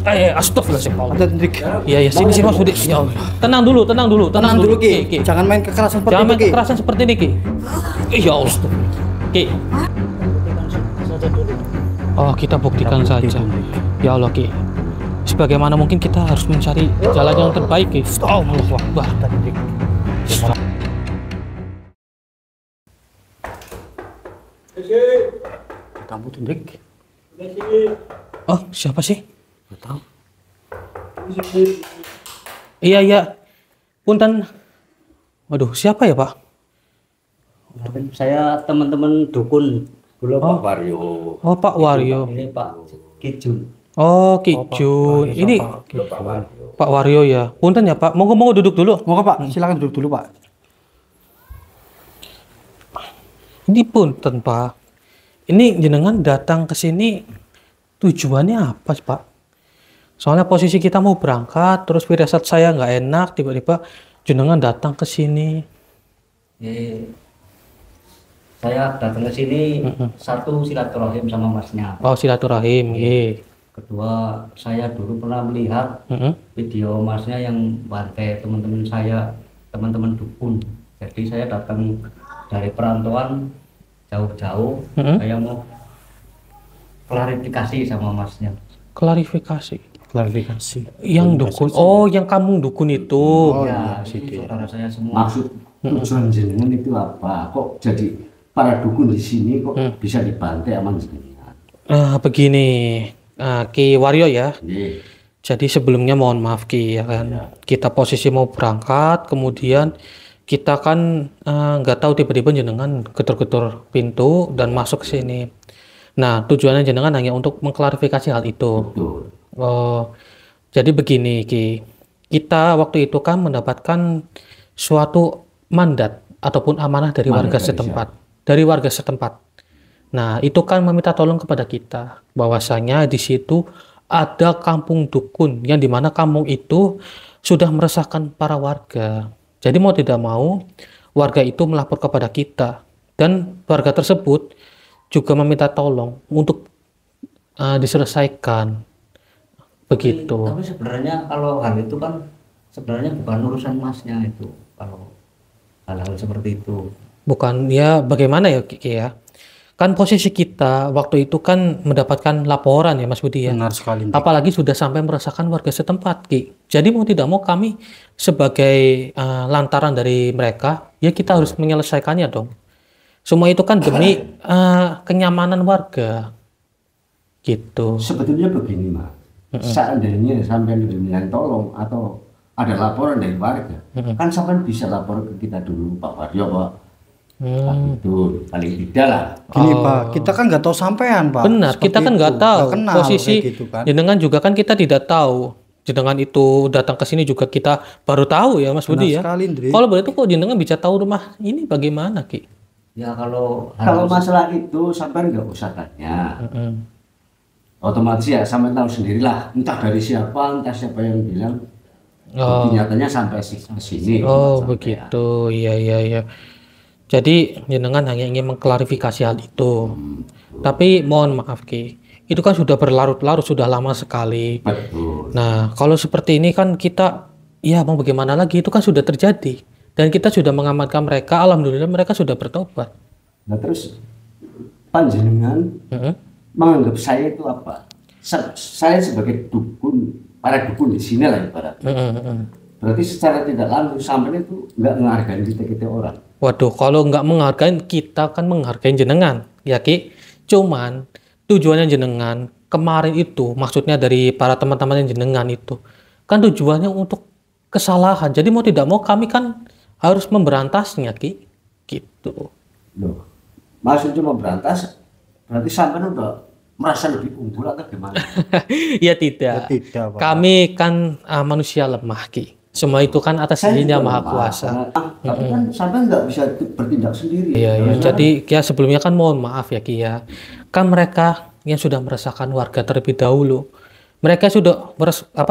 Astagfirullahaladzim. Ada Hendrik. Iya, ya, sini Mas Budi. Ya Allah. Tenang dulu, Ki. Jangan main kekerasan seperti Jangan itu, main Ki. kekerasan seperti ini, Ki. Ya Allah. Ki. Oh, kita buktikan saja. Ya Allah, Ki. Sebagaimana mungkin kita harus mencari jalan yang terbaik, Ki. Allahu Akbar. Kamu Hendrik. Oh, siapa sih? Nggak tahu. Iya. Punten. Waduh, siapa ya, Pak? Saya teman-teman dukun dulu Pak Waryo. Oh, Pak Waryo. Ini Pak Kijun. Oh, Ki Jun. Ini Pak Waryo ya. Punten ya, Pak. Monggo duduk dulu. Moga Pak, silakan duduk dulu Pak. Ini punten, Pak. Ini jenengan datang ke sini tujuannya apa, Pak? Soalnya posisi kita mau berangkat, terus firasat saya nggak enak, tiba-tiba jenengan datang ke sini. Saya datang ke sini satu silaturahim sama masnya. Oh, silaturahim, iya. Kedua, saya dulu pernah melihat video masnya yang bantai teman-teman saya, teman-teman dukun. Jadi saya datang dari perantauan jauh-jauh, saya mau klarifikasi sama masnya. Klarifikasi. Klarifikasi. Yang dukun. Oh, yang kamu dukun itu. Oh, Ya, iya, saudara saya semua. Maksud tujuan jenengan itu apa? Kok jadi para dukun di sini kok bisa dibantai sama jenengan? Begini, Ki Waryo ya. Nggih. Jadi sebelumnya mohon maaf Ki ya kan. Kita posisi mau berangkat, kemudian kita kan nggak tahu tiba-tiba jenengan getor-getor pintu dan masuk ke sini. Nah, tujuannya jenengan hanya untuk mengklarifikasi hal itu. Betul. Oh, jadi begini Ki. Kita waktu itu kan mendapatkan suatu mandat ataupun amanah dari warga setempat. Dari warga setempat. Nah, itu kan meminta tolong kepada kita bahwasanya di situ ada kampung dukun yang dimana kampung itu sudah meresahkan para warga. Jadi mau tidak mau warga itu melapor kepada kita dan warga tersebut juga meminta tolong untuk diselesaikan. Begitu. Tapi sebenarnya kalau hal itu kan sebenarnya bukan urusan masnya itu. Kalau hal-hal seperti itu. Bukan ya bagaimana ya Ki ya? Kan posisi kita waktu itu kan mendapatkan laporan ya Mas Budi ya. Benar sekali. Apalagi sudah sampai meresahkan warga setempat Ki. Jadi mau tidak mau kami sebagai lantaran dari mereka ya kita harus menyelesaikannya dong. Semua itu kan demi kenyamanan warga. Gitu. Sebetulnya begini, Mas. Seandainya sampai dengan tolong atau ada laporan dari warga, kan sampai bisa lapor ke kita dulu, Pak Waryo, Pak. Itu paling tidak lah. Gini Pak, kita kan nggak tahu sampean Pak. Benar, Seperti kita kan itu. nggak tahu Nggak kenal, posisi kayak gitu, kan. jenengan juga kan kita tidak tahu. Jenengan itu datang ke sini juga kita baru tahu ya Mas Budi ya. sekali, Ndri. Kalau begitu kok jenengan bisa tahu rumah ini bagaimana Ki? Ya kalau Masalah itu sampai nggak usah tanya. Otomatis ya sampai tahu sendirilah, entah dari siapa, entah siapa yang bilang. Tapi nyatanya sampai ke sini. Oh sampai begitu, iya. Jadi jenengan hanya ingin mengklarifikasi hal itu. Tapi mohon maaf Ki, itu kan sudah berlarut-larut, sudah lama sekali. Betul. Nah kalau seperti ini kan kita, ya mau bagaimana lagi, itu kan sudah terjadi. Dan kita sudah mengamankan mereka, alhamdulillah mereka sudah bertobat. Nah terus panjenengan menganggap saya itu apa? Saya sebagai dukun, para dukun di sini lah ibarat. Berarti secara tidak langsung sampai itu nggak menghargai kita orang. Waduh, kalau nggak menghargai, kita kan menghargai jenengan, ya Ki. Cuman tujuannya jenengan kemarin itu, maksudnya dari para teman-teman yang jenengan itu, kan tujuannya untuk kesalahan. Jadi mau tidak mau kami kan harus memberantasnya, Ki. Gitu. Loh, maksudnya memberantas, berarti sampai udah merasa lebih unggul atau gimana? Ya tidak. Ya, tidak, Pak. Kami kan manusia lemah, Ki. Semua itu kan atas izin Yang Maha Kuasa. Tapi kan sampai nggak bisa bertindak sendiri. Iya. Jadi ya sebelumnya kan mohon maaf ya Ki ya. Kan mereka yang sudah meresahkan warga terlebih dahulu. Mereka sudah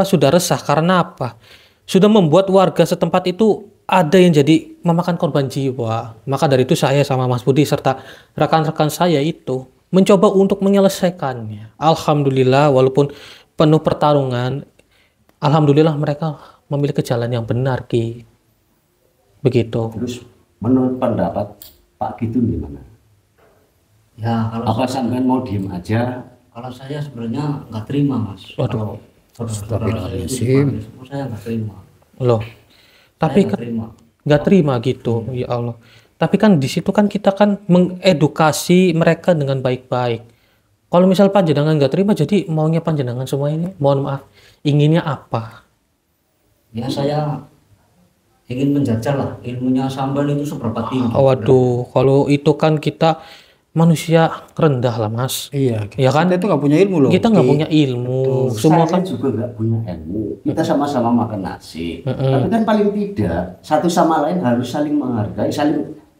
sudah resah karena apa? Sudah membuat warga setempat itu ada yang jadi memakan korban jiwa. Maka dari itu saya sama Mas Budi serta rekan-rekan saya itu mencoba untuk menyelesaikannya. Alhamdulillah walaupun penuh pertarungan, alhamdulillah mereka memilih ke jalan yang benar, Ki. Begitu. Terus menurut pendapat Pak Kitun gimana? Ya kalau Apa sampean mau diem aja? kalau saya sebenarnya nggak terima mas. Waduh. Kalau saudara saya itu dipanggil semua, saya nggak terima. Loh. Tapi Saya nggak kan terima. nggak terima gitu, ya Allah. Tapi kan di situ kan kita kan mengedukasi mereka dengan baik-baik. Kalau misal panjenengan nggak terima, jadi maunya panjenengan semua ini, mohon maaf, inginnya apa? Ya saya ingin menjajal lah ilmunya sampean itu seberapa tinggi. Waduh, kalau itu kan kita manusia rendah lah, Mas. Iya, Ya kan? kita itu nggak punya ilmu loh. Kita nggak punya ilmu, semua Saya kan. juga nggak punya ilmu. Kita sama-sama makan nasi. Tapi kan paling tidak satu sama lain harus saling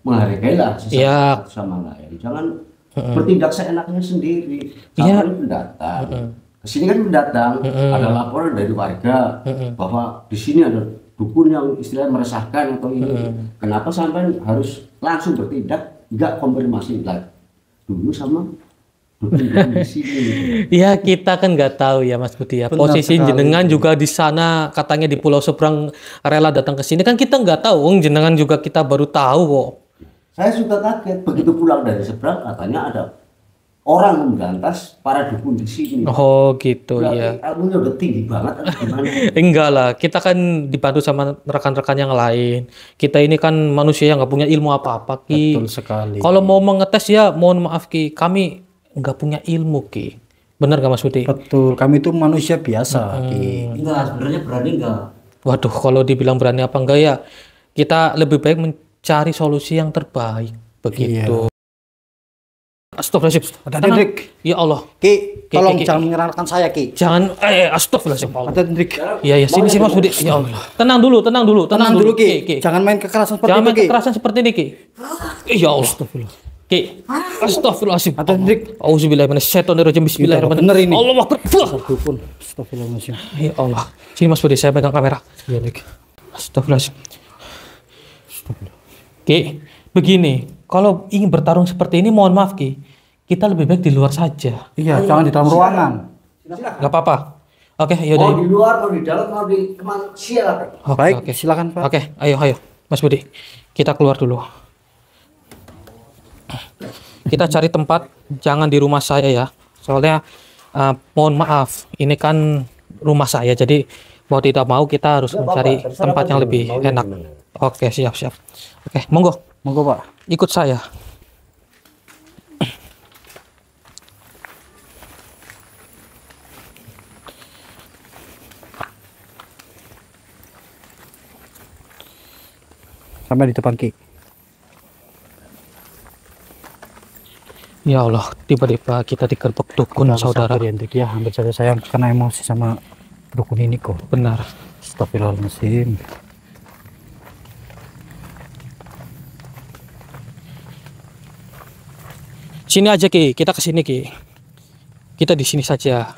menghargai lah Iya. satu sama lain. Jangan bertindak seenaknya sendiri. Iya. Sampai pendatang. Kesini kan pendatang, ada laporan dari warga bahwa di sini ada dukun yang istilahnya meresahkan atau ini. Kenapa sampai harus langsung bertindak, nggak konfirmasi lagi dulu sama dukun di sini? Ya kita kan nggak tahu ya Mas Budi ya. Benar Posisi sekali. jenengan juga di sana, katanya di pulau seberang rela datang ke sini kan kita nggak tahu. Wong jenengan juga kita baru tahu kok. Saya juga kaget begitu pulang dari seberang katanya ada orang memberantas para dukun di sini. Oh gitu Berarti ya. ilmunya udah tinggi banget atau gimana? Enggak lah, kita kan dibantu sama rekan-rekan yang lain. Kita ini kan manusia yang nggak punya ilmu apa-apa, Ki. Betul sekali. Kalau mau mengetes ya, mohon maaf Ki, kami nggak punya ilmu, Ki. Bener gak Mas Budi? Betul, kami itu manusia biasa. Ki. Enggak, sebenarnya berani enggak? Waduh, kalau dibilang berani apa enggak ya, kita lebih baik mencari solusi yang terbaik. Begitu. Astagfirullahaladzim. Ada Tenang. Hendrik. Ya Allah. Ki, Ki, tolong Ki, Ki. jangan menyerahkan saya, Ki. Jangan, astagfirullahaladzim. Ada Hendrik. Iya, ya, sini Mas Budi. Ya Allah. Tenang dulu. Tenang dulu, Ki. Jangan main kekerasan seperti Jangan itu, main Ki. kekerasan seperti ini, Ki. Ya Allah. Ki. Astagfirullahaladzim. Ada Hendrik. Auzubillahi minasyaitonirrajim. Bismillahirrahmanirrahim. Bener ini. Allahu Akbar. Dukun. Astagfirullahaladzim. Ya Allah. Sini Mas Budi, saya pegang kamera. Iya, Dik. Astagfirullahaladzim. Ki, begini, kalau ingin bertarung seperti ini, mohon maaf Ki, kita lebih baik di luar saja. Iya, jangan di dalam ruangan. Gak apa-apa. Oke, Mau yaudah. di luar, mau di dalam, mau di kemana? Silakan. Oke, Baik, oke. silakan, Pak. Oke, ayo, Mas Budi, kita keluar dulu. Kita cari tempat, jangan di rumah saya ya. Soalnya, mohon maaf, ini kan rumah saya, jadi mau tidak mau kita harus mencari tempat yang lebih enak. Oke, siap. Oke, monggo, Monggo, Pak. ikut saya. Sampai di depan, Ki. Ya Allah, tiba-tiba kita digerbek dukun, saudara. Sabar ya, Hendrik ya. Hampir saja saya kena emosi sama dukun ini kok. Benar. Astagfirullahaladzim. Sini aja Ki, kita ke sini Ki. Kita di sini saja.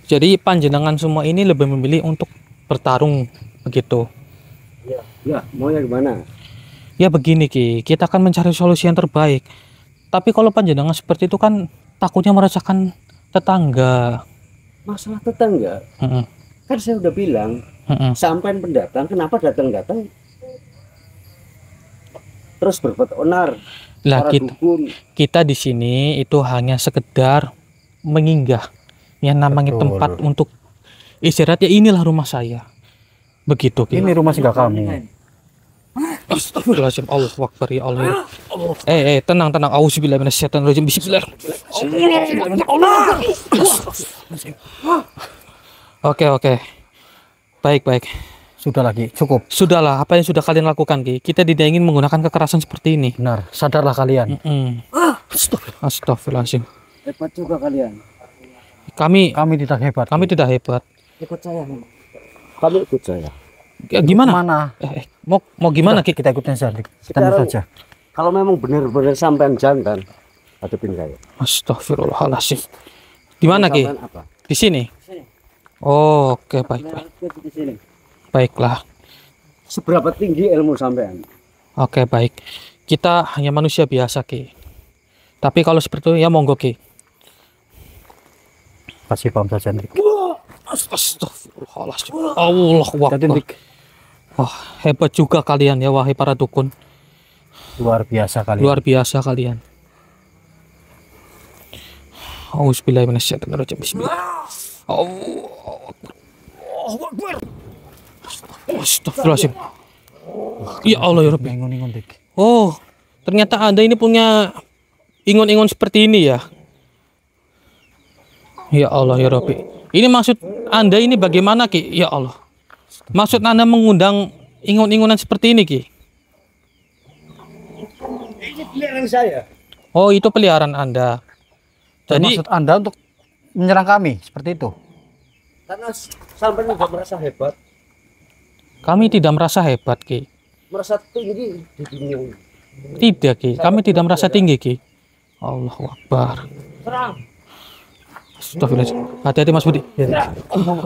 Jadi panjenengan semua ini lebih memilih untuk bertarung begitu. Ya, maunya gimana? Ya begini Ki, kita akan mencari solusi yang terbaik. Tapi kalau panjenengan seperti itu kan takutnya meresahkan tetangga. Masalah tetangga, Mm-mm, kan saya udah bilang, mm-mm. sampai pendatang, kenapa datang-datang terus berbuat onar? Lah Para kita, dukun, kita di sini itu hanya sekedar menginggah. Yang namanya Betul. tempat untuk istirahat ya inilah rumah saya. Begitu Ki. Ini rumah singgah kami. Astagfirullahaladzim. Allahu Akbar ya Allah. Tenang. Auzubillahi minasyaitonirrajim. Bismillah. Oke. Baik. Sudah lagi, cukup. Sudahlah, apa yang sudah kalian lakukan Ki? Kita tidak ingin menggunakan kekerasan seperti ini. Benar, sadarlah kalian. Astagfirullahaladzim. hebat juga kalian. Kami Kami tidak hebat. tidak hebat. Ikut saya. Kamu ikut saya. Gimana? Mana? Mau gimana Ki? Kita ikutin saja. Kita Sekarang- saja. Kalau memang benar-benar sampean jantan, hadapin saya. Astagfirullahaladzim. Di mana Ki? Sampean apa? Di sini. Oh, oke baik. Di sini. Baiklah. Seberapa tinggi ilmu sampean? Oke baik. Kita hanya manusia biasa Ki. Tapi kalau seperti itu ya monggo Ki. Kasih paham saja Dik. Astagfirullahaladzim. Allahu Akbar. Wah, hebat juga kalian ya wahai para dukun. Luar biasa kalian. Luar biasa kalian. Auzubillahiminasyaitonirrajim. Bismillah. Allahu Akbar. Astagfirullahaladzim. Ya Allah ya Rabbi. Ingun-ingun Dik. Oh, ternyata Anda ini punya ingon-ingon seperti ini ya. Ya Allah ya Rabbi. Ini maksud Anda ini bagaimana Ki? Ya Allah. Maksud Anda mengundang ingon-ingonan seperti ini Ki? Ini peliharaan saya. Oh, itu peliharaan Anda. Jadi Maksud Anda untuk menyerang kami seperti itu? Karena sampai juga merasa hebat, kami tidak merasa hebat Ki. merasa tinggi di dunia ini. Tidak Ki, kami tidak merasa tinggi Ki. Allahu Akbar. Serang. Astagfirullahaladzim. Hati-hati Mas Budi.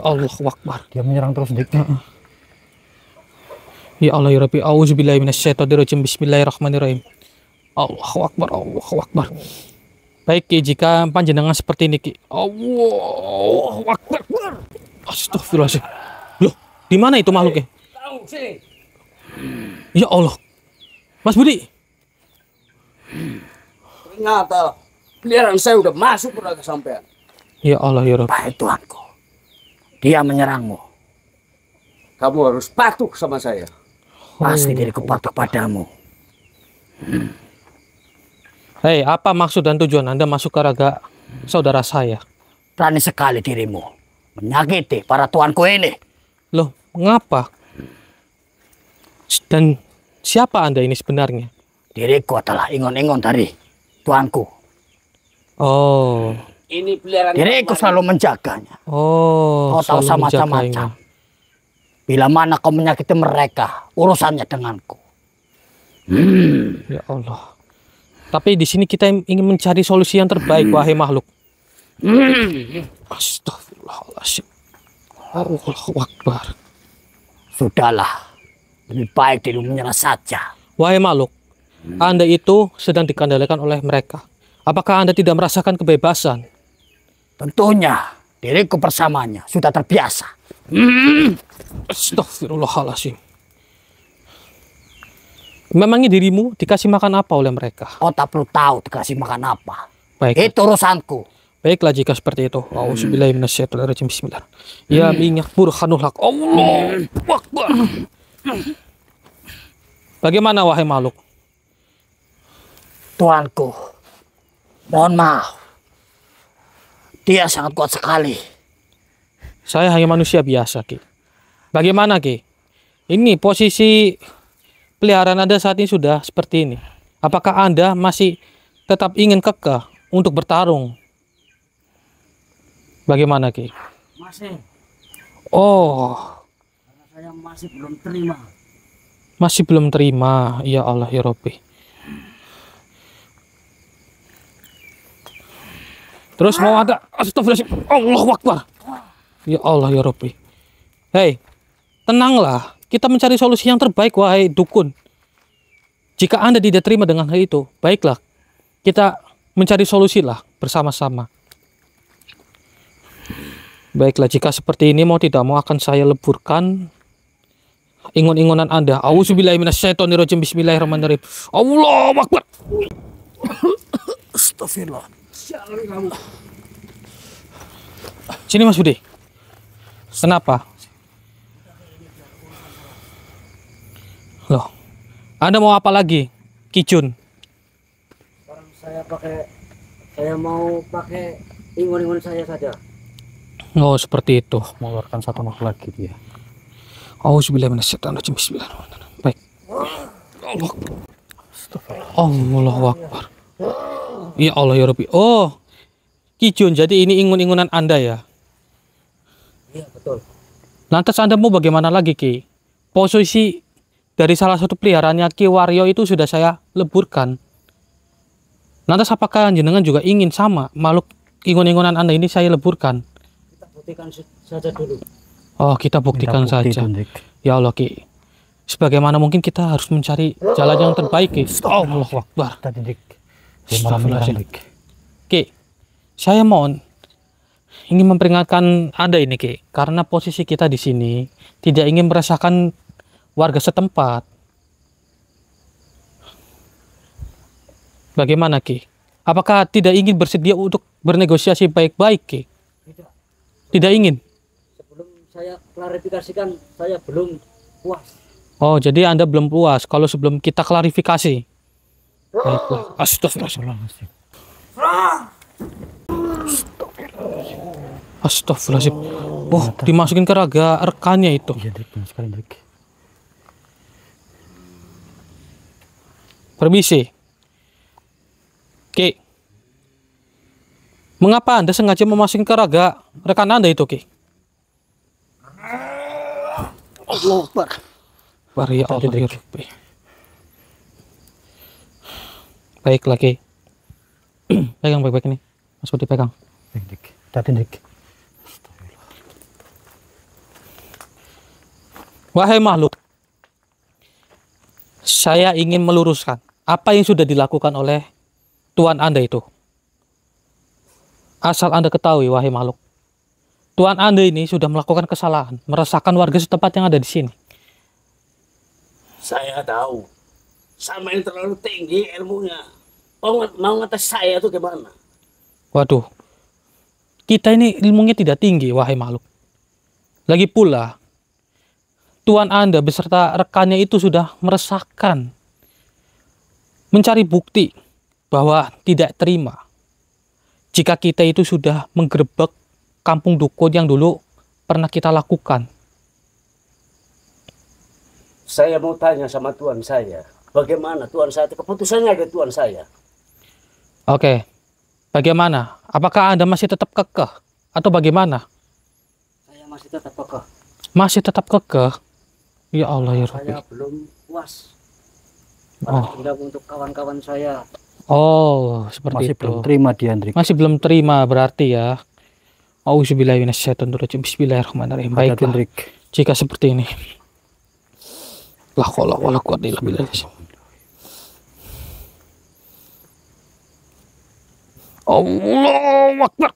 Allahu Akbar. Dia menyerang terus Dik. Ya Allah ya Rabbi. Auzubillahiminasyaitonirrajim. Bismillahirrahmanirrahim. Allahu Akbar. Allahu Akbar. Baik Ki, jika panjenengan seperti ini Ki. Allahu Akbar. Astagfirullahaladzim. Loh, di mana itu makhluknya? Tahu sini. Ya Allah. Mas Budi. Ternyata peliharaan saya udah masuk ke sampean. Ya Allah ya Rabbi. Baik Tuanku, dia menyerangmu. Kamu harus patuh sama saya. Pasti diriku patuh padamu. Hei, apa maksud dan tujuan Anda masuk ke raga saudara saya? Berani sekali dirimu menyakiti para tuanku ini. Loh, mengapa? Dan siapa Anda ini sebenarnya? Diriku adalah ingon-ingon dari tuanku. Oh. Ini peliharaan. Diriku selalu menjaganya. Oh, Kau tahu selalu macam-macam. menjaganya. Bila mana kau menyakiti mereka, urusannya denganku. Ya Allah. Tapi di sini kita ingin mencari solusi yang terbaik, wahai makhluk. Astagfirullahaladzim. Allahu Akbar. Sudahlah, lebih baik dirimu menyerah saja. Wahai makhluk, Anda itu sedang dikendalikan oleh mereka. Apakah Anda tidak merasakan kebebasan? Tentunya diriku bersamanya sudah terbiasa. Astagfirullahaladzim. Memangnya dirimu dikasih makan apa oleh mereka? Kau tak perlu tahu dikasih makan apa. Baik. Itu urusanku. Baiklah jika seperti itu. Auzubillahiminasyaitonirrajim. Bismillah. Ya minyak burhanul haq. Allahu Akbar. Bagaimana wahai makhluk? Tuanku, mohon maaf. Dia sangat kuat sekali. Saya hanya manusia biasa, Ki. Bagaimana, Ki? Ini posisi peliharaan Anda saat ini sudah seperti ini. Apakah Anda masih tetap ingin kekeh untuk bertarung? Bagaimana, Ki? Masih. Oh, Karena saya masih belum terima. masih belum terima. Ya Allah, ya Rabbi. Terus mau ada astagfirullahaladzim. Allahu Akbar. Ya Allah ya Rabbi. Hei, tenanglah. Kita mencari solusi yang terbaik wahai dukun. Jika Anda tidak terima dengan hal itu, baiklah. Kita mencari solusi lah bersama-sama. Baiklah, jika seperti ini mau tidak mau akan saya leburkan ingon-ingonan Anda. Auzubillahiminasyaitonirrajim. Bismillahirrahmanirrahim. Allahu Akbar. Astagfirullah. Sini Mas Budi. Kenapa? Loh, Anda mau apa lagi, Kijun? Saya mau pakai ingon-ingon saya saja. Oh, seperti itu. Mengeluarkan satu makhluk lagi dia. Auzubillahiminasyaitonirrajim. Bismillahirrahmanirrahim. Baik. Allahu Akbar. Ya Allah ya Rabbi. Oh, Kijun, jadi ini ingun-ingunan Anda ya? Iya, betul. Lantas Anda mau bagaimana lagi, Ki? Posisi dari salah satu peliharaannya Ki Waryo itu sudah saya leburkan. Lantas apakah jenengan juga ingin sama makhluk ingun-ingunan Anda ini saya leburkan? Kita buktikan saja dulu. Oh, kita buktikan Minta bukti saja. itu, Dik. Ya Allah, Ki. Sebagaimana mungkin kita harus mencari jalan yang terbaik, Ki. Allahu Akbar. Tadi Dik, Astagfirullahaladzim. Ki, saya ingin memperingatkan Anda ini, Ki, karena posisi kita di sini tidak ingin meresahkan warga setempat. Bagaimana, Ki? Apakah tidak ingin bersedia untuk bernegosiasi baik-baik, Ki? Tidak ingin. Sebelum saya klarifikasikan, saya belum puas. Oh, jadi Anda belum puas kalau sebelum kita klarifikasi. Baiklah. Astagfirullahaladzim. Astagfirullahaladzim. Wah, dimasukin ke raga rekannya itu. Iya, Drik, benar sekali, Drik. Permisi. Ki. Mengapa Anda sengaja memasukin ke raga rekan Anda itu, Ki? Allah Akbar. Ya Allah, ya Rabbi. Baiklah, Ki. Pegang baik-baik ini. Mas Budi pegang. Drik. Hati-hati, Drik. Wahai makhluk, saya ingin meluruskan apa yang sudah dilakukan oleh Tuan Anda itu. Asal Anda ketahui, wahai makhluk, Tuan Anda ini sudah melakukan kesalahan, meresahkan warga setempat yang ada di sini. Saya tahu. Sama ini terlalu tinggi ilmunya. Mau ngetes saya tuh gimana? Waduh, kita ini ilmunya tidak tinggi, wahai makhluk. Lagi pula, Tuan Anda beserta rekannya itu sudah meresahkan, mencari bukti bahwa tidak terima jika kita itu sudah menggerebek kampung dukun yang dulu pernah kita lakukan. Saya mau tanya sama Tuan saya. Bagaimana Tuan saya? Keputusannya ada Tuan saya. Oke, bagaimana? Apakah Anda masih tetap kekeh atau bagaimana? Saya masih tetap kekeh. Masih tetap kekeh? Ya Allah, ya Rabbi. Saya belum puas. Oh. Untuk kawan-kawan saya. Oh, seperti Masih itu. belum terima dia, Drik. Masih belum terima berarti ya. Auzubillahi minasyaitonirrajim. Bismillahirrahmanirrahim. Hati-hati, Baiklah. Drik. Jika seperti ini. La haula wala quwwata illa billah. Allahu Akbar.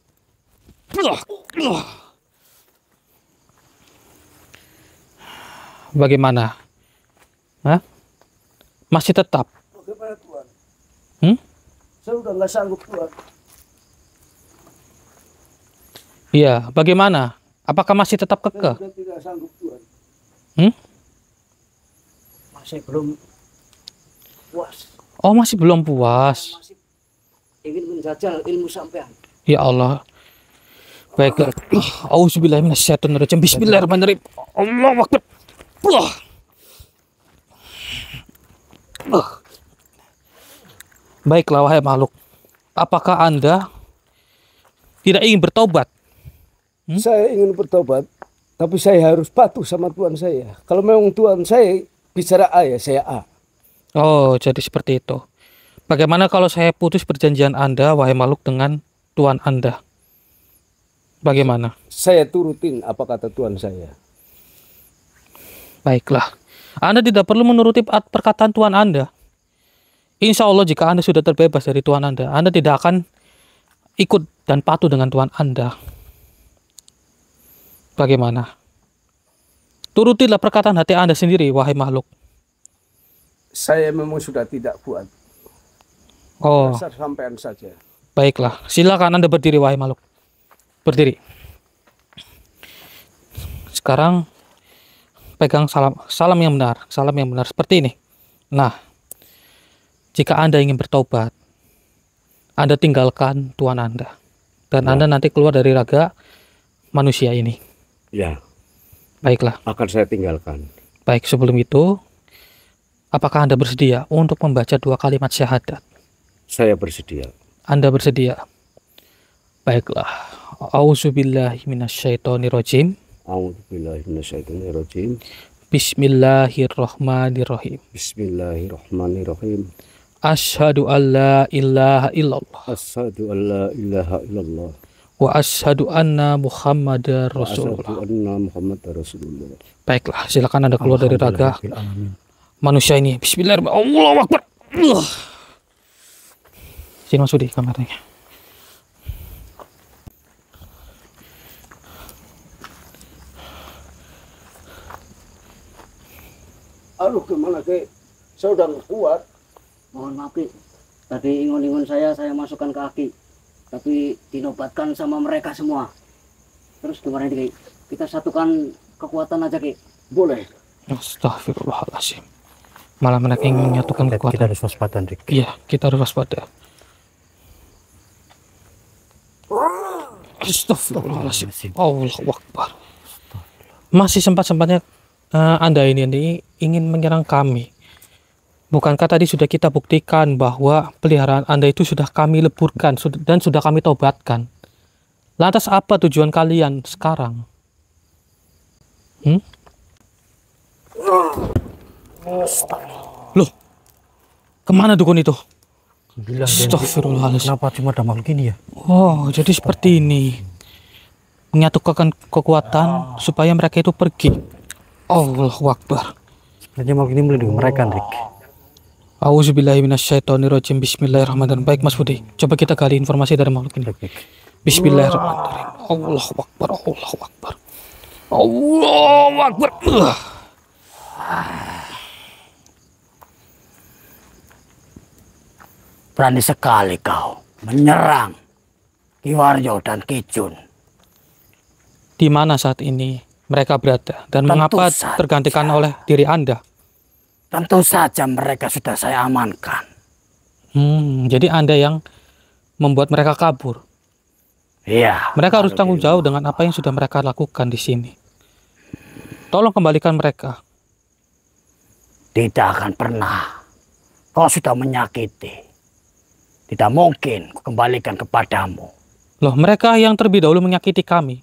Bagaimana? Hah? Masih tetap? Bagaimana Tuan? Hmm? Saya udah nggak sanggup Tuan. Iya, bagaimana? Apakah masih tetap kekeh? Saya tidak sanggup Tuan. Hmm? Masih belum puas. Oh, masih belum puas. Masih ingin menjajal ilmu sampean. Ya Allah. Baiklah. Auzubillahi minasyaitonirrajim. Bismillahirrahmanirrahim. Allahu Akbar. Baiklah, wahai makhluk. Apakah Anda tidak ingin bertobat? Saya ingin bertobat, tapi saya harus patuh sama Tuan saya. Kalau memang Tuan saya bicara A ya saya A. Oh, jadi seperti itu. Bagaimana kalau saya putus perjanjian Anda, wahai makhluk, dengan Tuan Anda? Bagaimana? Saya turutin apa kata Tuan saya. Baiklah. Anda tidak perlu menuruti perkataan Tuan Anda. Insya Allah jika Anda sudah terbebas dari Tuan Anda tidak akan ikut dan patuh dengan Tuan Anda. Bagaimana? Turutilah perkataan hati Anda sendiri, wahai makhluk. Saya memang sudah tidak kuat. Oh, Dasar sampean saja. baiklah. Silakan Anda berdiri, wahai makhluk. Berdiri. Sekarang pegang salam yang benar. Salam yang benar seperti ini. Nah, jika Anda ingin bertobat, Anda tinggalkan Tuan Anda. Dan Anda nanti keluar dari raga manusia ini. Ya, Baiklah. akan saya tinggalkan. Baik, sebelum itu, apakah Anda bersedia untuk membaca 2 kalimat syahadat? Saya bersedia. Anda bersedia? Baiklah. Auzubillahi minasyaitonirrajim. A'udzubillahi minasyaitonirrajim. Bismillahirrahmanirrahim. Bismillahirrahmanirrahim. Asyhadu an la ilaha illallah Asyhadu an la ilaha illallah. wa asyhadu anna Muhammadar Asyhadu Rasulullah. anna Muhammadar Rasulullah. Baiklah, silakan Anda keluar dari raga Alhamdulillahirrahmanirrahim. manusia ini. Bismillahirrahmanirrahim. Allahu Akbar. Sini Mas Budi kameranya. Aduh gimana Ki? Saya udah nggak kuat. Mohon maaf Ki, tadi ingon-ingon saya masukkan ke Aki, tapi dinobatkan sama mereka semua. Terus gimana nih Ki? Kita satukan kekuatan aja Ki. Boleh. Astagfirullahaladzim. Malah mereka ingin menyatukan Kita kekuatan. harus waspada, Rik. Iya, kita harus waspada. Astagfirullahaladzim. Allahu Akbar. Masih sempat-sempatnya Anda ini ingin menyerang kami. Bukankah tadi sudah kita buktikan bahwa peliharaan Anda itu sudah kami leburkan dan sudah kami tobatkan. Lantas apa tujuan kalian sekarang? Loh, kemana dukun itu? Bilang Astagfirullahaladzim. kenapa cuma ada makhluk ini ya? Oh, jadi seperti ini. Menyatukan kekuatan supaya mereka itu pergi. Allahu Akbar. Sebenarnya makhluk ini melindungi mereka, Rik. Auzubillahiminasyaitonirrajim. Bismillahirrahmanirrahim. Baik Mas Budi, coba kita gali informasi dari makhluk ini. Bismillahirrahmanirrahim. Allahu Akbar. Allahu Akbar. Allahu Akbar. Berani sekali kau menyerang Ki Waryo dan Ki Jun. Di mana saat ini mereka berada dan Tentu mengapa saja. tergantikan oleh diri Anda? Tentu saja mereka sudah saya amankan. Jadi Anda yang membuat mereka kabur. Iya. Mereka harus tanggung jawab dengan apa yang sudah mereka lakukan di sini. Tolong kembalikan mereka. Tidak akan pernah. Kau sudah menyakiti. Tidak mungkin kukembalikan kepadamu. Loh, mereka yang terlebih dahulu menyakiti kami.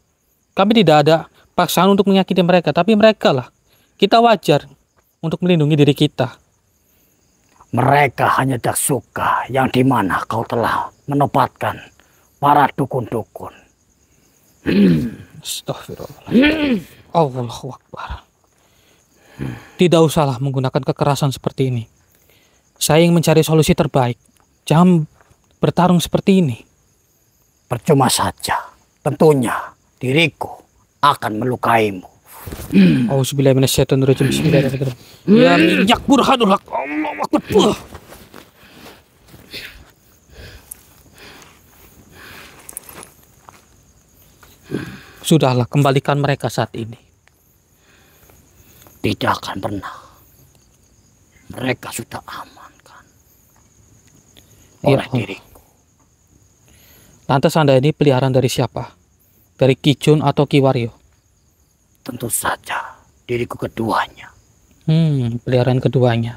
Kami tidak ada paksaan untuk menyakiti mereka, tapi mereka lah. Kita wajar untuk melindungi diri kita. Mereka hanya tak suka yang dimana kau telah menobatkan para dukun-dukun. Astagfirullahaladzim. Allahu Akbar. Tidak usahlah menggunakan kekerasan seperti ini. Saya ingin mencari solusi terbaik. Jangan bertarung seperti ini. Percuma saja. Tentunya diriku akan melukaimu. Auzubillahiminasyaitonirrajim. Bismillahirrahmanirrahim. Ya minyak burhanul haq. Allahu Akbar. Sudahlah, kembalikan mereka saat ini. Tidak akan pernah. Mereka sudah amankan oleh diriku. Lantas Anda ini peliharaan dari siapa? Dari Ki Jun atau Ki Waryo? Tentu saja diriku keduanya. Peliharaan keduanya.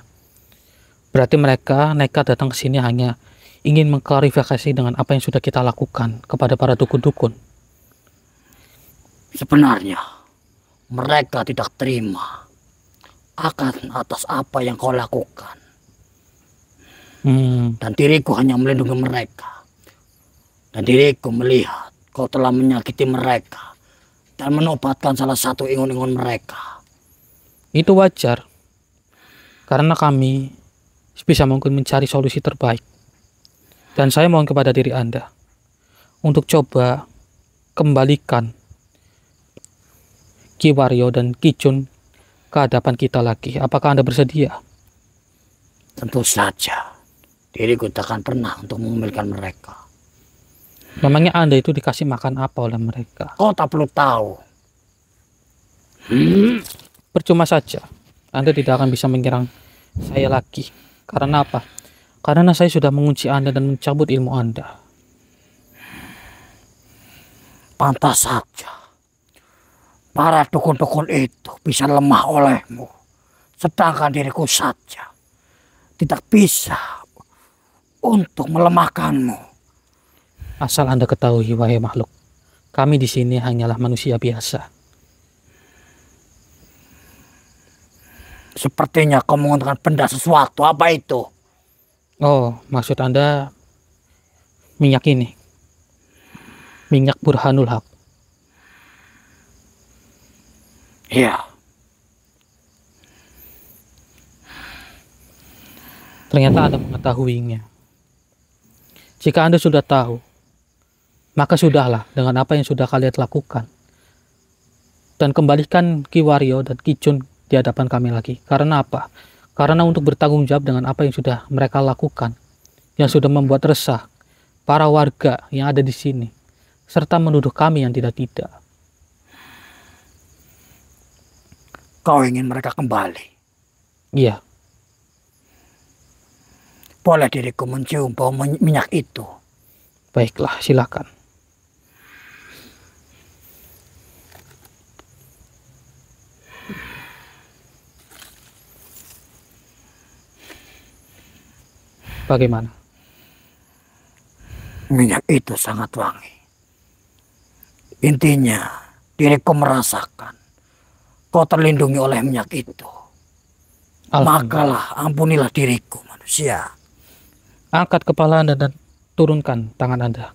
Berarti mereka nekat datang ke sini hanya ingin mengklarifikasi dengan apa yang sudah kita lakukan kepada para dukun-dukun. Sebenarnya mereka tidak terima akan atas apa yang kau lakukan. Dan diriku hanya melindungi mereka. Dan diriku melihat kau telah menyakiti mereka dan menobatkan salah satu ingon-ingon mereka. Itu wajar. Karena kami bisa mungkin mencari solusi terbaik. Dan saya mohon kepada diri Anda untuk coba kembalikan Ki Waryo dan Ki Jun ke hadapan kita lagi. Apakah Anda bersedia? Tentu saja diriku tak akan pernah untuk mengembalikan mereka. Memangnya Anda itu dikasih makan apa oleh mereka? Kau tak perlu tahu. Percuma saja. Anda tidak akan bisa menyerang saya lagi. Karena apa? Karena saya sudah mengunci Anda dan mencabut ilmu Anda. Pantas saja para dukun-dukun itu bisa lemah olehmu. Sedangkan diriku saja tidak bisa untuk melemahkanmu. Asal Anda ketahui, wahai makhluk, kami di sini hanyalah manusia biasa. Sepertinya kau menggunakan benda sesuatu. Apa itu? Oh, maksud Anda minyak ini? Minyak burhanul haq. Iya. Ternyata Anda mengetahuinya. Jika Anda sudah tahu, maka sudahlah dengan apa yang sudah kalian lakukan. Dan kembalikan Ki Wario dan Ki Jun di hadapan kami lagi. Karena apa? Karena untuk bertanggung jawab dengan apa yang sudah mereka lakukan, yang sudah membuat resah para warga yang ada di sini, serta menuduh kami yang tidak-tidak. Kau ingin mereka kembali? Iya. Boleh diriku mencium bau minyak itu? Baiklah, silakan. Bagaimana? Minyak itu sangat wangi. Intinya, diriku merasakan kau terlindungi oleh minyak itu. Makalah ampunilah diriku manusia. Angkat kepala Anda dan turunkan tangan Anda.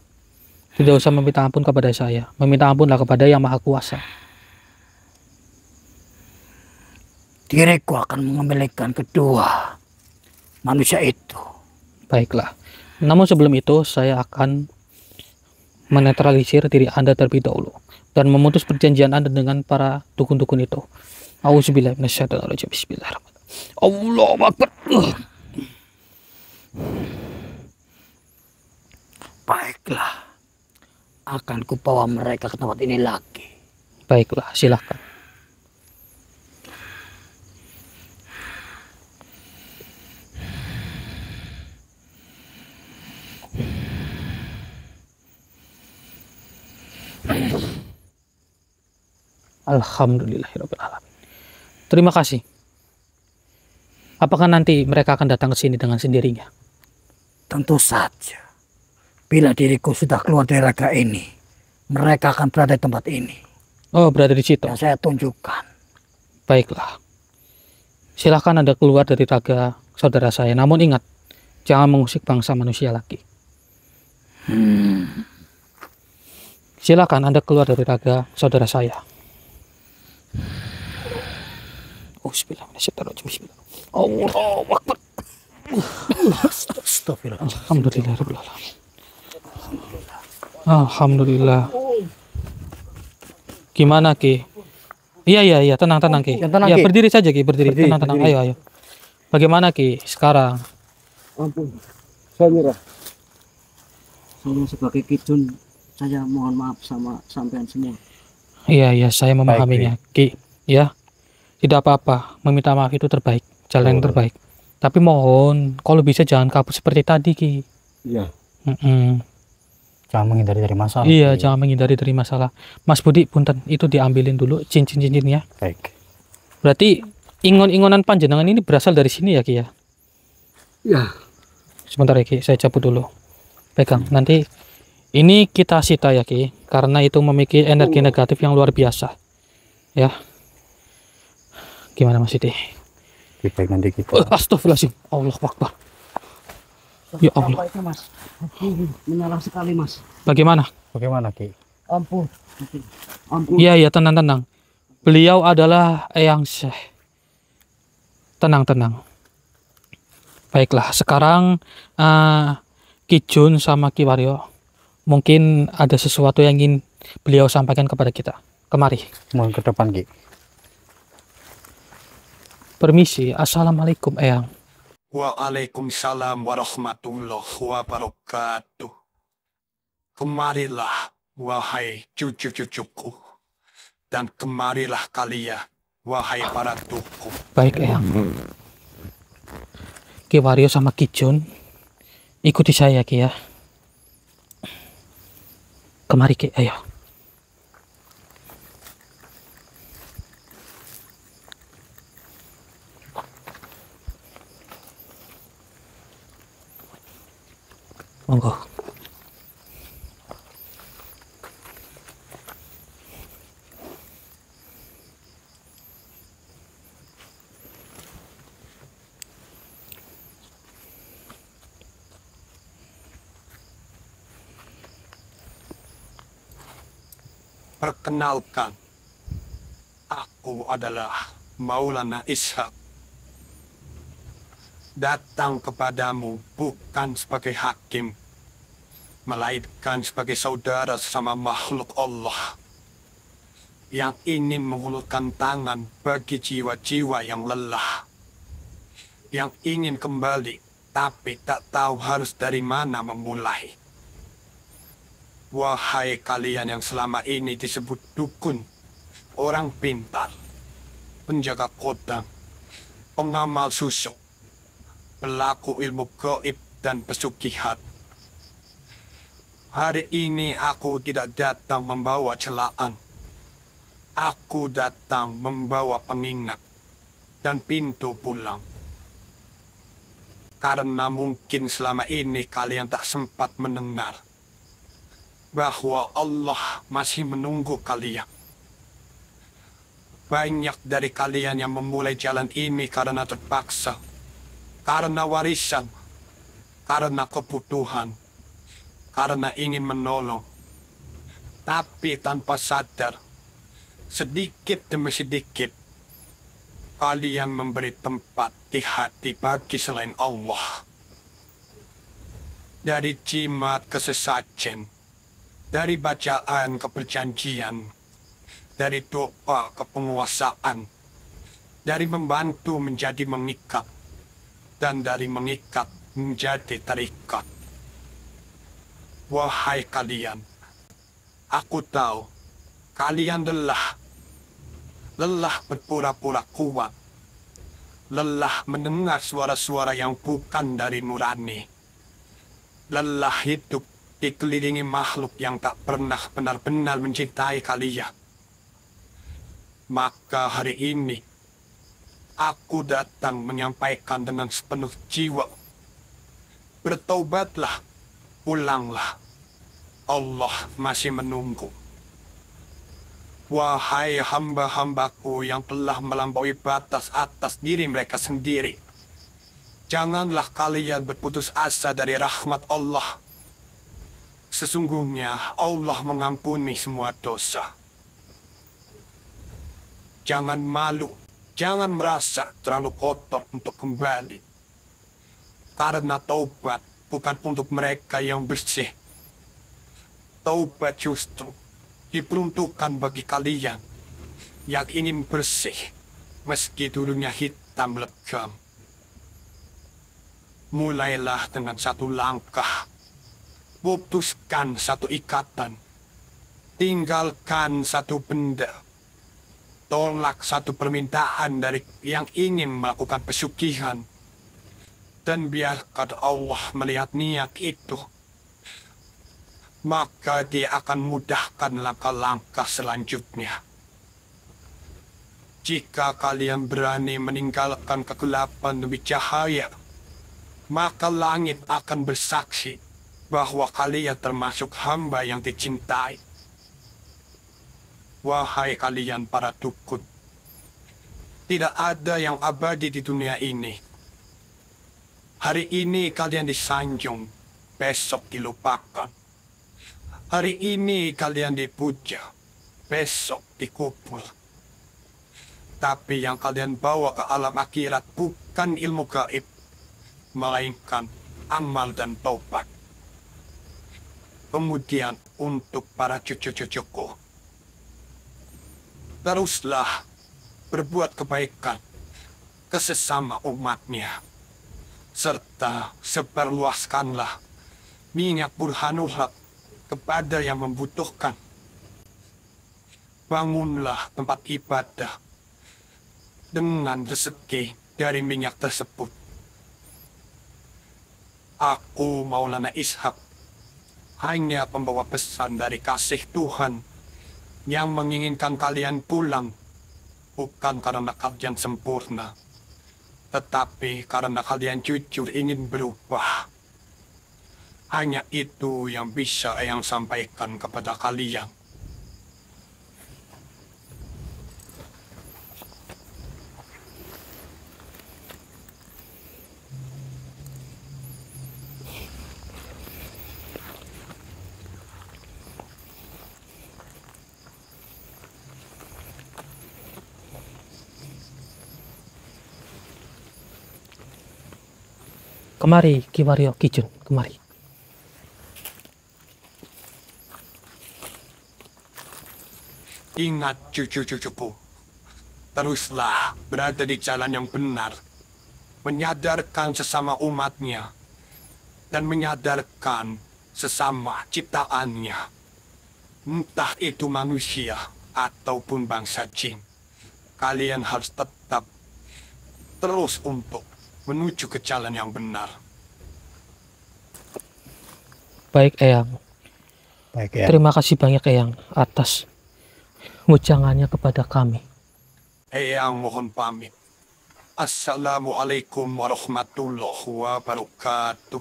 Tidak usah meminta ampun kepada saya. Meminta ampunlah kepada Yang Maha Kuasa. Diriku akan mengembalikan kedua manusia itu. Baiklah. Namun sebelum itu saya akan menetralisir diri Anda terlebih dahulu dan memutus perjanjian Anda dengan para dukun-dukun itu. Auzubillahi minasyaitonirrajim. Bismillahirrahmanirrahim. Allahu Akbar. Baiklah. Akan kubawa mereka ke tempat ini lagi. Baiklah, silakan. Alhamdulillahirrahmanirrahim. Terima kasih. Apakah nanti mereka akan datang ke sini dengan sendirinya? Tentu saja. Bila diriku sudah keluar dari raga ini, mereka akan berada di tempat ini. Oh, berada di situ. Yang saya tunjukkan. Baiklah. Silahkan Anda keluar dari raga saudara saya. Namun ingat, jangan mengusik bangsa manusia lagi. Silakan Anda keluar dari raga saudara saya. Bismillahirrahmanirrahim. Allahu Akbar. Astagfirullah. Alhamdulillah. Alhamdulillah. Gimana Ki? Iya, tenang Ki. Ya, tenang, Ya, Ki. berdiri saja Ki, berdiri. Tenang. berdiri. Ayo. Bagaimana Ki sekarang? Ampun, saya nyerah. Saya sebagai Ki Jun, saya mohon maaf sama sampean semua. Iya, saya memahaminya, Ki. Ya, tidak apa-apa. Meminta maaf itu terbaik, jalan yang terbaik. Tapi mohon, kalau bisa jangan kabur seperti tadi, Ki. Iya. Jangan menghindari dari masalah. Iya, jangan menghindari dari masalah. Mas Budi, punten, itu diambilin dulu cincin-cincinnya. Baik. Berarti ingon-ingonan panjenengan ini berasal dari sini ya, Ki ya? Ya. Sebentar ya, Ki, saya cabut dulu. Pegang, nanti ini kita sita ya, Ki, karena itu memiliki energi negatif yang luar biasa. Ya. Gimana Mas Siti? Lebih baik nanti kita. Astagfirullahaladzim. Allah Akbar. Ya Allah. Baiknya Mas, aku menyerah sekali Mas. Bagaimana? Bagaimana Ki? Ampun. Iya, tenang. Beliau adalah Eyang Syekh. Tenang. Baiklah, sekarang Ki Jun sama Ki Wario, mungkin ada sesuatu yang ingin beliau sampaikan kepada kita. Kemari. Mohon ke depan Ki. Permisi. Assalamualaikum Eyang. Waalaikumsalam warahmatullahi wabarakatuh. Kemarilah, wahai cucu-cucuku. Dan kemarilah kalian, wahai para tuku. Baik Eyang. Ki Wario sama Ki Jun, ikuti saya Ki ya. Kemari Ki, ayo. Monggo. Perkenalkan, aku adalah Maulana Ishak. Datang kepadamu bukan sebagai hakim, melainkan sebagai saudara sesama makhluk Allah yang ingin mengulurkan tangan bagi jiwa-jiwa yang lelah, yang ingin kembali tapi tak tahu harus dari mana memulai. Wahai kalian yang selama ini disebut dukun, orang pintar, penjaga kota, pengamal susuk, pelaku ilmu gaib dan pesugihan. Hari ini aku tidak datang membawa celaan. Aku datang membawa pengingat dan pintu pulang. Karena mungkin selama ini kalian tak sempat mendengar bahwa Allah masih menunggu kalian. Banyak dari kalian yang memulai jalan ini karena terpaksa, karena warisan, karena kebutuhan, karena ingin menolong. Tapi tanpa sadar, sedikit demi sedikit, kalian memberi tempat di hati bagi selain Allah. Dari jimat ke sesajen, dari bacaan ke perjanjian, dari doa ke penguasaan, dari membantu menjadi mengikat, dan dari mengikat menjadi terikat. Wahai kalian, aku tahu kalian lelah berpura-pura kuat, lelah mendengar suara-suara yang bukan dari nurani, lelah hidup dikelilingi makhluk yang tak pernah benar-benar mencintai kalian. Maka hari ini, aku datang menyampaikan dengan sepenuh jiwa, bertaubatlah, pulanglah. Allah masih menunggu. Wahai hamba-hambaku yang telah melampaui batas atas diri mereka sendiri, janganlah kalian berputus asa dari rahmat Allah. Sesungguhnya Allah mengampuni semua dosa. Jangan malu, jangan merasa terlalu kotor untuk kembali. Karena taubat bukan untuk mereka yang bersih. Taubat justru diperuntukkan bagi kalian yang ingin bersih meski dulunya hitam legam. Mulailah dengan satu langkah, putuskan satu ikatan, tinggalkan satu benda, tolak satu permintaan dari yang ingin melakukan pesugihan, dan biarkan Allah melihat niat itu. Maka dia akan mudahkan langkah-langkah selanjutnya. Jika kalian berani meninggalkan kegelapan demi cahaya, maka langit akan bersaksi bahwa kalian termasuk hamba yang dicintai. Wahai kalian para dukun, tidak ada yang abadi di dunia ini. Hari ini kalian disanjung, besok dilupakan. Hari ini kalian dipuja, besok dikubur. Tapi yang kalian bawa ke alam akhirat bukan ilmu gaib, melainkan amal dan taubat. Kemudian untuk para cucu-cucuku, teruslah berbuat kebaikan ke sesama umatnya, serta sebarluaskanlah minyak burhanul haq kepada yang membutuhkan. Bangunlah tempat ibadah dengan rezeki dari minyak tersebut. Aku Maulana Ishak hanya pembawa pesan dari kasih Tuhan yang menginginkan kalian pulang, bukan karena kalian sempurna, tetapi karena kalian jujur ingin berubah. Hanya itu yang bisa Eyang sampaikan kepada kalian. Kemari, Ki Wario, Kijun, kemari. Ingat cucu-cucuku, teruslah berada di jalan yang benar, menyadarkan sesama umatnya, dan menyadarkan sesama ciptaannya, entah itu manusia ataupun bangsa jin. Kalian harus tetap terus untuk menuju ke jalan yang benar. Baik Eyang, Baik ya. terima kasih banyak Eyang atas ujangannya kepada kami. Eyang mohon pamit. Assalamualaikum warahmatullahi wabarakatuh.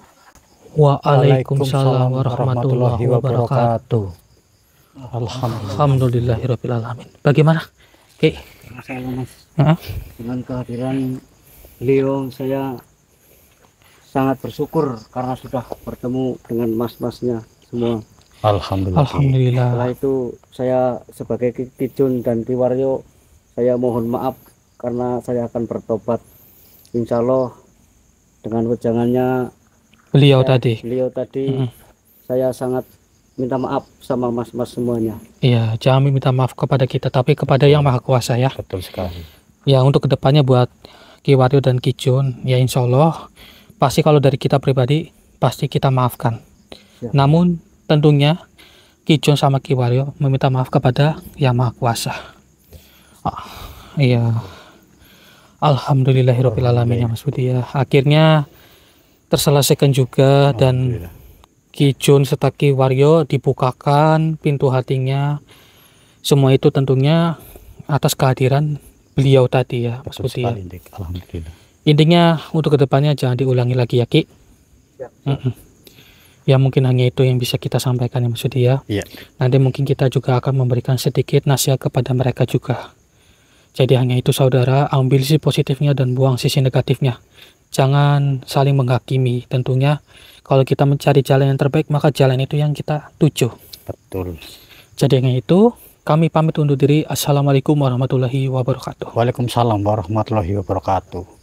Waalaikumsalam warahmatullahi wabarakatuh. Alhamdulillah. Alhamdulillahirabbil alamin. Bagaimana, Ki? Terima kasih Mas. Hah? Dengan kehadiran beliau saya sangat bersyukur karena sudah bertemu dengan mas-masnya semua. Alhamdulillah. Alhamdulillah. Setelah itu saya sebagai Ki Jun dan Ki Waryo, saya mohon maaf karena saya akan bertobat. Insya Allah dengan wejangannya Beliau tadi. saya sangat minta maaf sama mas-mas semuanya. Iya, jangan minta maaf kepada kita, tapi kepada Yang Maha Kuasa ya. Betul sekali. Ya, untuk kedepannya buat Ki Waryo dan Ki Jun, ya insya Allah pasti kalau dari kita pribadi pasti kita maafkan. Siap. Namun tentunya Ki Jun sama Ki Waryo meminta maaf kepada Yang Maha Kuasa. Iya. Alhamdulillahirabbil alamin ya Mas Budi ya. Akhirnya terselesaikan juga dan Ki Jun serta Ki Waryo dibukakan pintu hatinya. Semua itu tentunya atas kehadiran beliau tadi ya Mas Budi ya. Alhamdulillah. Intinya untuk kedepannya jangan diulangi lagi ya Ki. Ya mungkin hanya itu yang bisa kita sampaikan ya Mas Budi ya. Iya. Nanti mungkin kita juga akan memberikan sedikit nasihat kepada mereka juga. Jadi hanya itu saudara, ambil sisi positifnya dan buang sisi negatifnya. Jangan saling menghakimi. Tentunya kalau kita mencari jalan yang terbaik, maka jalan itu yang kita tuju. Betul. Jadi hanya itu, kami pamit undur diri. Assalamualaikum warahmatullahi wabarakatuh. Waalaikumsalam warahmatullahi wabarakatuh.